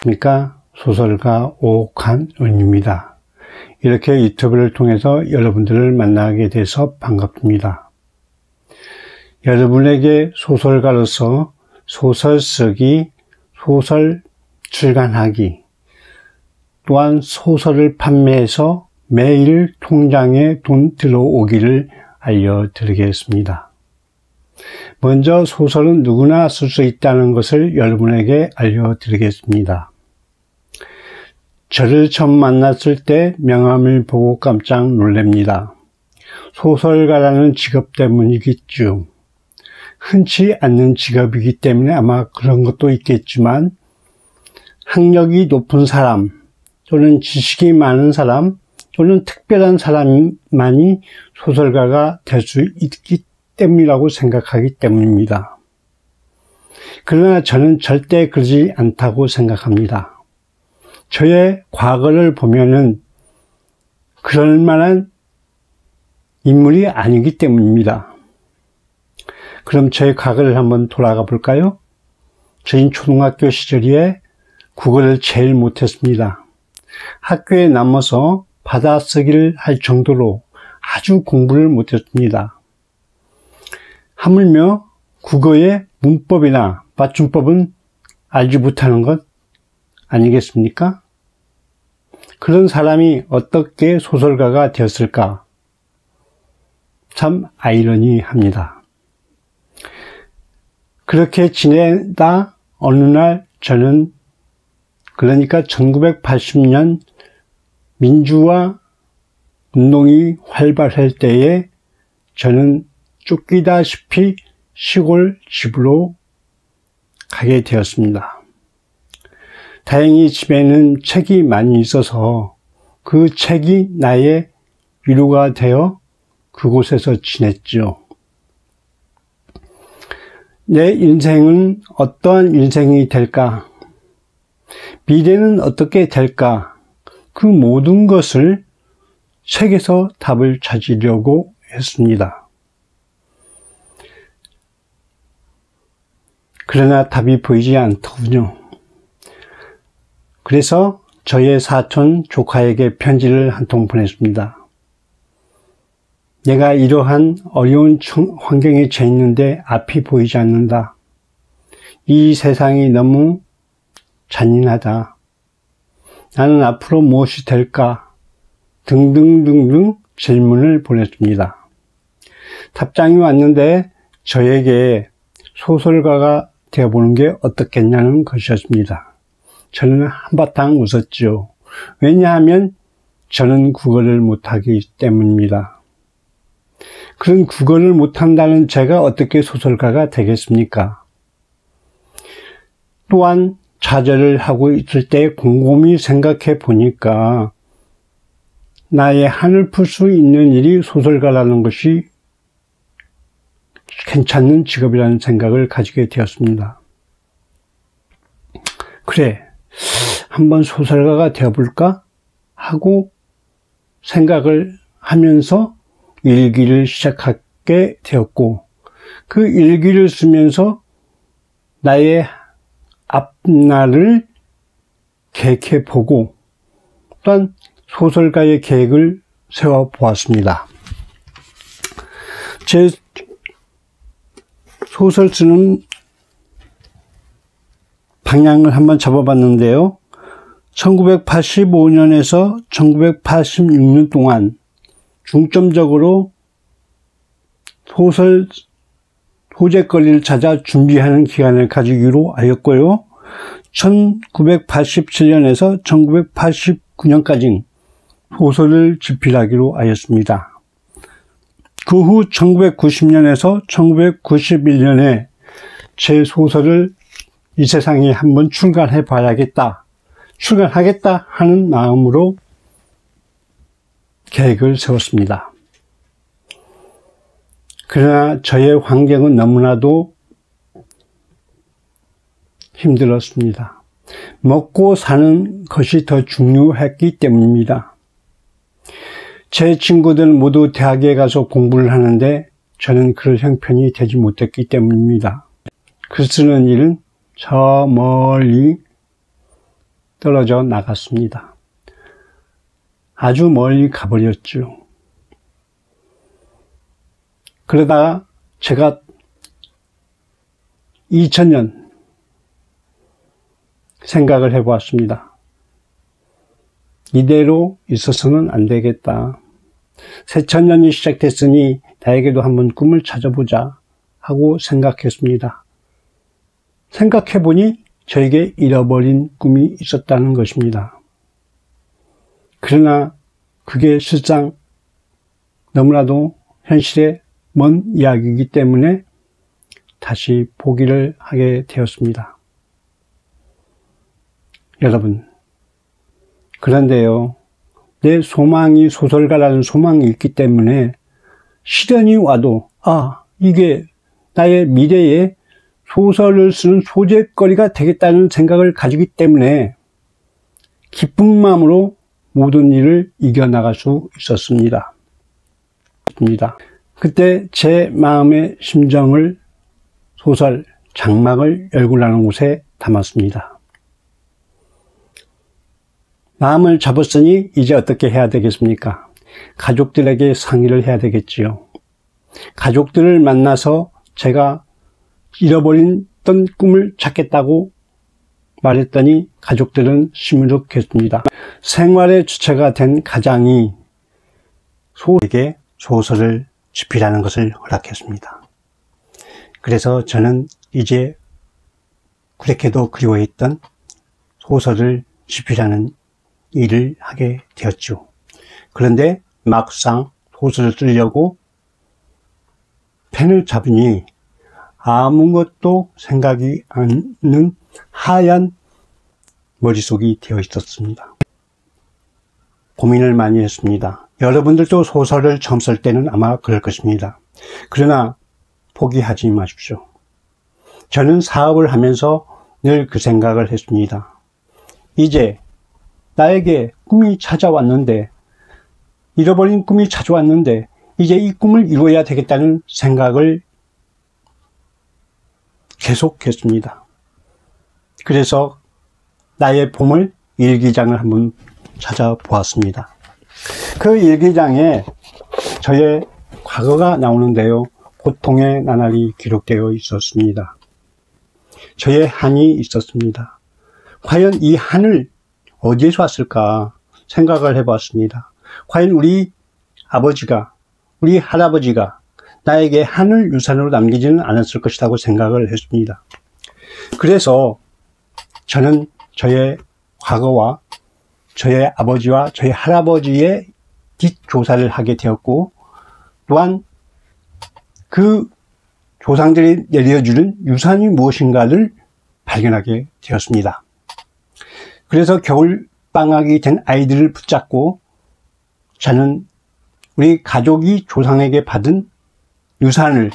안녕하십니까. 소설가 오칸은입니다. 이렇게 유튜브를 통해서 여러분들을 만나게 돼서 반갑습니다. 여러분에게 소설가로서 소설 쓰기, 소설 출간하기, 또한 소설을 판매해서 매일 통장에 돈 들어오기를 알려드리겠습니다. 먼저 소설은 누구나 쓸 수 있다는 것을 여러분에게 알려드리겠습니다. 저를 처음 만났을 때 명함을 보고 깜짝 놀랍니다. 소설가라는 직업 때문이겠죠. 흔치 않는 직업이기 때문에 아마 그런 것도 있겠지만 학력이 높은 사람 또는 지식이 많은 사람 또는 특별한 사람만이 소설가가 될 수 있기 때문이라고 생각하기 때문입니다. 그러나 저는 절대 그러지 않다고 생각합니다. 저의 과거를 보면은 그럴 만한 인물이 아니기 때문입니다. 그럼 저의 과거를 한번 돌아가 볼까요? 저희 초등학교 시절에 국어를 제일 못했습니다. 학교에 남아서 받아쓰기를 할 정도로 아주 공부를 못했습니다. 하물며 국어의 문법이나 맞춤법은 알지 못하는 것 아니겠습니까? 그런 사람이 어떻게 소설가가 되었을까? 참 아이러니합니다. 그렇게 지내다 어느 날 저는 그러니까 1980년 민주화 운동이 활발할 때에 저는 쫓기다시피 시골 집으로 가게 되었습니다. 다행히 집에는 책이 많이 있어서 그 책이 나의 위로가 되어 그곳에서 지냈죠. 내 인생은 어떠한 인생이 될까? 미래는 어떻게 될까? 그 모든 것을 책에서 답을 찾으려고 했습니다. 그러나 답이 보이지 않더군요. 그래서 저의 사촌 조카에게 편지를 한 통 보냈습니다. 내가 이러한 어려운 환경에 처해 있는데 앞이 보이지 않는다. 이 세상이 너무 잔인하다. 나는 앞으로 무엇이 될까? 등등등등 질문을 보냈습니다. 답장이 왔는데 저에게 소설가가 되어보는 게 어떻겠냐는 것이었습니다. 저는 한바탕 웃었죠. 왜냐하면 저는 국어를 못하기 때문입니다. 그런 국어를 못한다는 제가 어떻게 소설가가 되겠습니까? 또한 좌절을 하고 있을 때 곰곰이 생각해 보니까 나의 한을 풀 수 있는 일이 소설가라는 것이 괜찮은 직업이라는 생각을 가지게 되었습니다. 그래, 한번 소설가가 되어볼까? 하고 생각을 하면서 일기를 시작하게 되었고 그 일기를 쓰면서 나의 앞날을 계획해보고 또한 소설가의 계획을 세워보았습니다. 제 소설 쓰는 방향을 한번 잡아봤는데요. 1985년에서 1986년 동안 중점적으로 소설 소재거리를 찾아 준비하는 기간을 가지기로 하였고요. 1987년에서 1989년까지 소설을 집필하기로 하였습니다. 그 후 1990년에서 1991년에 제 소설을 이 세상에 한번 출간해 봐야겠다, 출간하겠다 하는 마음으로 계획을 세웠습니다. 그러나 저의 환경은 너무나도 힘들었습니다. 먹고 사는 것이 더 중요했기 때문입니다. 제 친구들 모두 대학에 가서 공부를 하는데 저는 그럴 형편이 되지 못했기 때문입니다. 글 쓰는 일은 저 멀리 떨어져 나갔습니다. 아주 멀리 가버렸죠. 그러다가 제가 2000년 생각을 해보았습니다. 이대로 있어서는 안 되겠다. 새천년이 시작됐으니 나에게도 한번 꿈을 찾아보자 하고 생각했습니다. 생각해보니 저에게 잃어버린 꿈이 있었다는 것입니다. 그러나 그게 실상 너무나도 현실에 먼 이야기이기 때문에 다시 포기를 하게 되었습니다. 여러분, 그런데요, 내 소망이 소설가라는 소망이 있기 때문에 시련이 와도 이게 나의 미래에 소설을 쓰는 소재거리가 되겠다는 생각을 가지기 때문에 기쁜 마음으로 모든 일을 이겨나갈 수 있었습니다. 그때 제 마음의 심정을 소설 장막을 열고라는 곳에 담았습니다. 마음을 잡았으니 이제 어떻게 해야 되겠습니까? 가족들에게 상의를 해야 되겠지요. 가족들을 만나서 제가 잃어버렸던 꿈을 찾겠다고 말했더니 가족들은 시무룩했습니다. 생활의 주체가 된 가장이 소에게 소설을 집필하는 것을 허락했습니다. 그래서 저는 이제 그렇게도 그리워했던 소설을 집필하는 일을 하게 되었죠. 그런데 막상 소설을 쓰려고 펜을 잡으니 아무것도 생각이 않는 하얀 머릿속이 되어 있었습니다. 고민을 많이 했습니다. 여러분들도 소설을 처음 쓸 때는 아마 그럴 것입니다. 그러나 포기하지 마십시오. 저는 사업을 하면서 늘 그 생각을 했습니다. 이제 나에게 꿈이 찾아왔는데, 잃어버린 꿈이 찾아왔는데 이제 이 꿈을 이루어야 되겠다는 생각을 계속했습니다. 그래서 나의 봄을 일기장을 한번 찾아보았습니다. 그 일기장에 저의 과거가 나오는데요. 고통의 나날이 기록되어 있었습니다. 저의 한이 있었습니다. 과연 이 한을 어디에서 왔을까 생각을 해봤습니다. 과연 우리 아버지가, 우리 할아버지가 나에게 한을 유산으로 남기지는 않았을 것이라고 생각을 했습니다. 그래서 저는 저의 과거와 저의 아버지와 저의 할아버지의 뒷조사를 하게 되었고, 또한 그 조상들이 내려주는 유산이 무엇인가를 발견하게 되었습니다. 그래서 겨울방학이 된 아이들을 붙잡고 저는 우리 가족이 조상에게 받은 유산을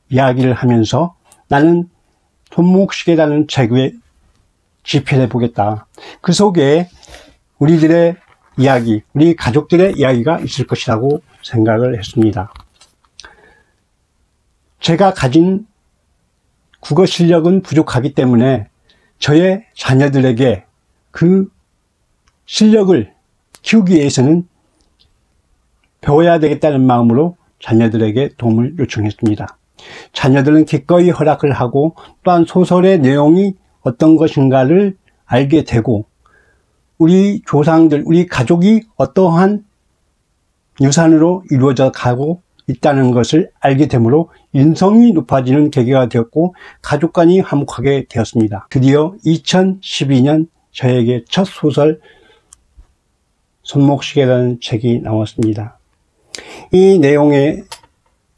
이야기를 하면서 나는 손목시계라는 책에 집필해 보겠다. 그 속에 우리들의 이야기, 우리 가족들의 이야기가 있을 것이라고 생각을 했습니다. 제가 가진 국어 실력은 부족하기 때문에 저의 자녀들에게 그 실력을 키우기 위해서는 배워야 되겠다는 마음으로 자녀들에게 도움을 요청했습니다. 자녀들은 기꺼이 허락을 하고 또한 소설의 내용이 어떤 것인가를 알게 되고 우리 조상들, 우리 가족이 어떠한 유산으로 이루어져 가고 있다는 것을 알게 되므로 인성이 높아지는 계기가 되었고 가족 간이 화목하게 되었습니다. 드디어 2012년 저에게 첫 소설 손목시계라는 책이 나왔습니다. 이 내용에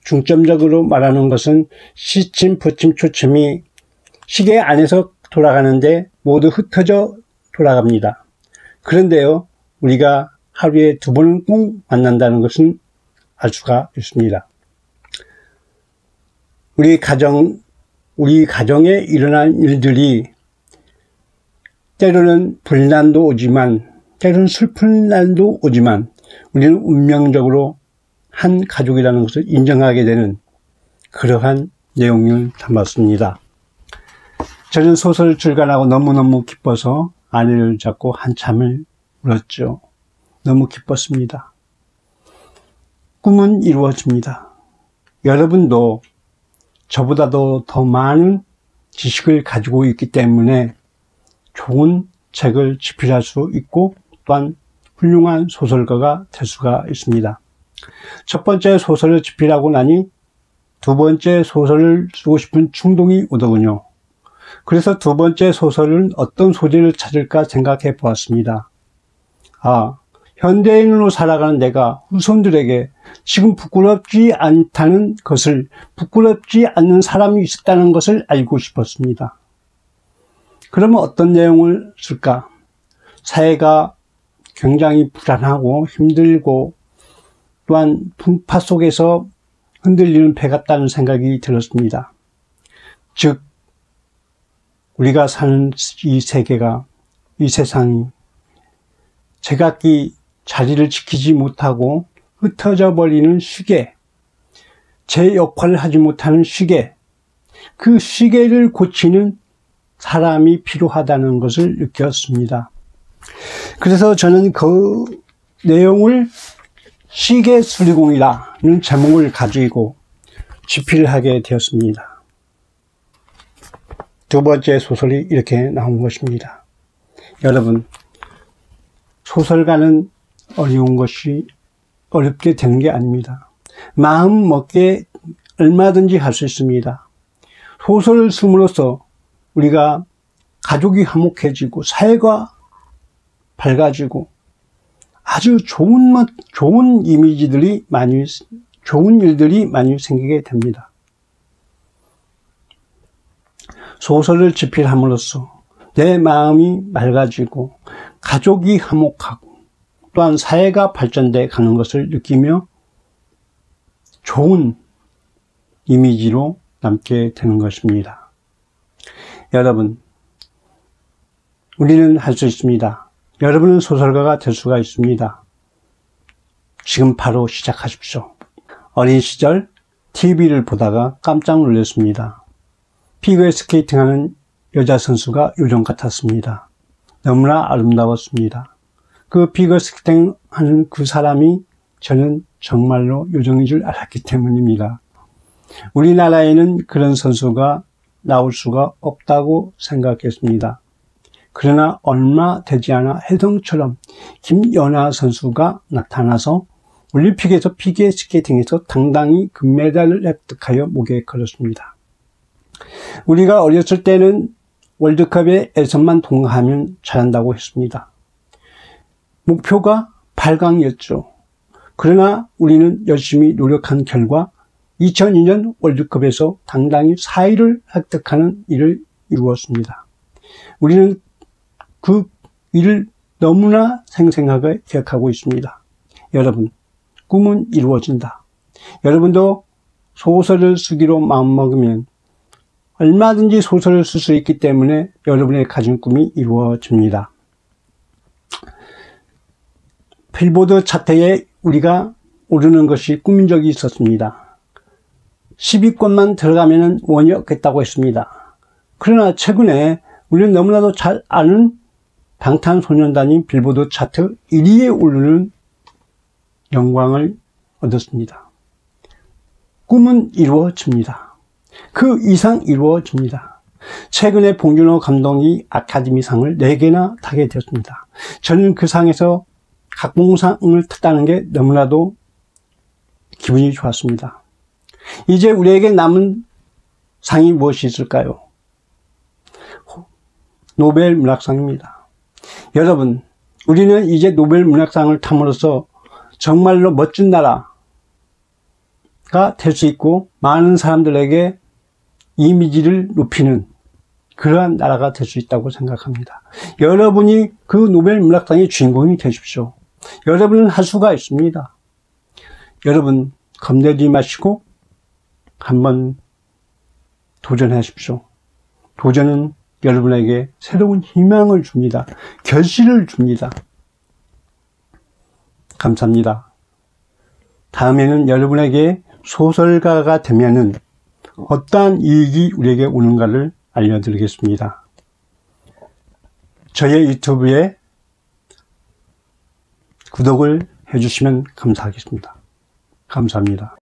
중점적으로 말하는 것은 시침, 붙임, 초침이 시계 안에서 돌아가는데 모두 흩어져 돌아갑니다. 그런데요, 우리가 하루에 2번은 꼭 만난다는 것은 알 수가 있습니다. 우리 가정에 일어난 일들이 때로는 불난도 오지만 때로는 슬픈 날도 오지만 우리는 운명적으로 한 가족이라는 것을 인정하게 되는 그러한 내용을 담았습니다. 저는 소설 출간하고 너무너무 기뻐서 아내를 잡고 한참을 울었죠. 너무 기뻤습니다. 꿈은 이루어집니다. 여러분도 저보다도 더 많은 지식을 가지고 있기 때문에 좋은 책을 집필할 수 있고 또한 훌륭한 소설가가 될 수가 있습니다. 첫 번째 소설을 집필하고 나니 두 번째 소설을 쓰고 싶은 충동이 오더군요. 그래서 두 번째 소설은 어떤 소재를 찾을까 생각해 보았습니다. 현대인으로 살아가는 내가 후손들에게 지금 부끄럽지 않다는 것을, 부끄럽지 않는 사람이 있었다는 것을 알고 싶었습니다. 그러면 어떤 내용을 쓸까? 사회가 굉장히 불안하고 힘들고 또한 풍파 속에서 흔들리는 배 같다는 생각이 들었습니다. 즉, 우리가 사는 이 세계가, 이 세상이 제각기 자리를 지키지 못하고 흩어져 버리는 시계, 제 역할을 하지 못하는 시계, 그 시계를 고치는 사람이 필요하다는 것을 느꼈습니다. 그래서 저는 그 내용을 시계 수리공이라는 제목을 가지고 집필하게 되었습니다. 두 번째 소설이 이렇게 나온 것입니다. 여러분, 소설가는 어려운 것이 어렵게 되는 게 아닙니다. 마음 먹게 얼마든지 할 수 있습니다. 소설을 쓰므로써 우리가 가족이 화목해지고 사회가 밝아지고 아주 좋은 이미지들이 좋은 일들이 많이 생기게 됩니다. 소설을 집필함으로써 내 마음이 맑아지고 가족이 화목하고 또한 사회가 발전돼 가는 것을 느끼며 좋은 이미지로 남게 되는 것입니다. 여러분, 우리는 할 수 있습니다. 여러분은 소설가가 될 수가 있습니다. 지금 바로 시작하십시오. 어린 시절 TV를 보다가 깜짝 놀랐습니다. 피겨스케이팅하는 여자 선수가 요정 같았습니다. 너무나 아름다웠습니다. 그 피겨스케이팅 하는 그 사람이 저는 정말로 요정인 줄 알았기 때문입니다. 우리나라에는 그런 선수가 나올 수가 없다고 생각했습니다. 그러나 얼마 되지 않아 혜성처럼 김연아 선수가 나타나서 올림픽에서 피겨스케이팅에서 당당히 금메달을 획득하여 목에 걸었습니다. 우리가 어렸을 때는 월드컵에 에서만 통과하면 잘한다고 했습니다. 목표가 8강이었죠. 그러나 우리는 열심히 노력한 결과 2002년 월드컵에서 당당히 4위를 획득하는 일을 이루었습니다. 우리는 그 일을 너무나 생생하게 기억하고 있습니다. 여러분, 꿈은 이루어진다. 여러분도 소설을 쓰기로 마음먹으면 얼마든지 소설을 쓸 수 있기 때문에 여러분의 가진 꿈이 이루어집니다. 빌보드 차트에 우리가 오르는 것이 꿈인 적이 있었습니다. 10위권만 들어가면 원이 없겠다고 했습니다. 그러나 최근에 우리는 너무나도 잘 아는 방탄소년단이 빌보드 차트 1위에 오르는 영광을 얻었습니다. 꿈은 이루어집니다. 그 이상 이루어집니다. 최근에 봉준호 감독이 아카데미상을 4개나 타게 되었습니다. 저는 그 상에서 각봉상을 탔다는 게 너무나도 기분이 좋았습니다. 이제 우리에게 남은 상이 무엇이 있을까요? 노벨 문학상입니다. 여러분, 우리는 이제 노벨 문학상을 탐으로써 정말로 멋진 나라가 될 수 있고 많은 사람들에게 이미지를 높이는 그러한 나라가 될 수 있다고 생각합니다. 여러분이 그 노벨 문학상의 주인공이 되십시오. 여러분은 할 수가 있습니다. 여러분, 겁내지 마시고 한번 도전하십시오. 도전은 여러분에게 새로운 희망을 줍니다. 결실을 줍니다. 감사합니다. 다음에는 여러분에게 소설가가 되면은 어떠한 이익이 우리에게 오는가를 알려드리겠습니다. 저의 유튜브에 구독을 해주시면 감사하겠습니다. 감사합니다.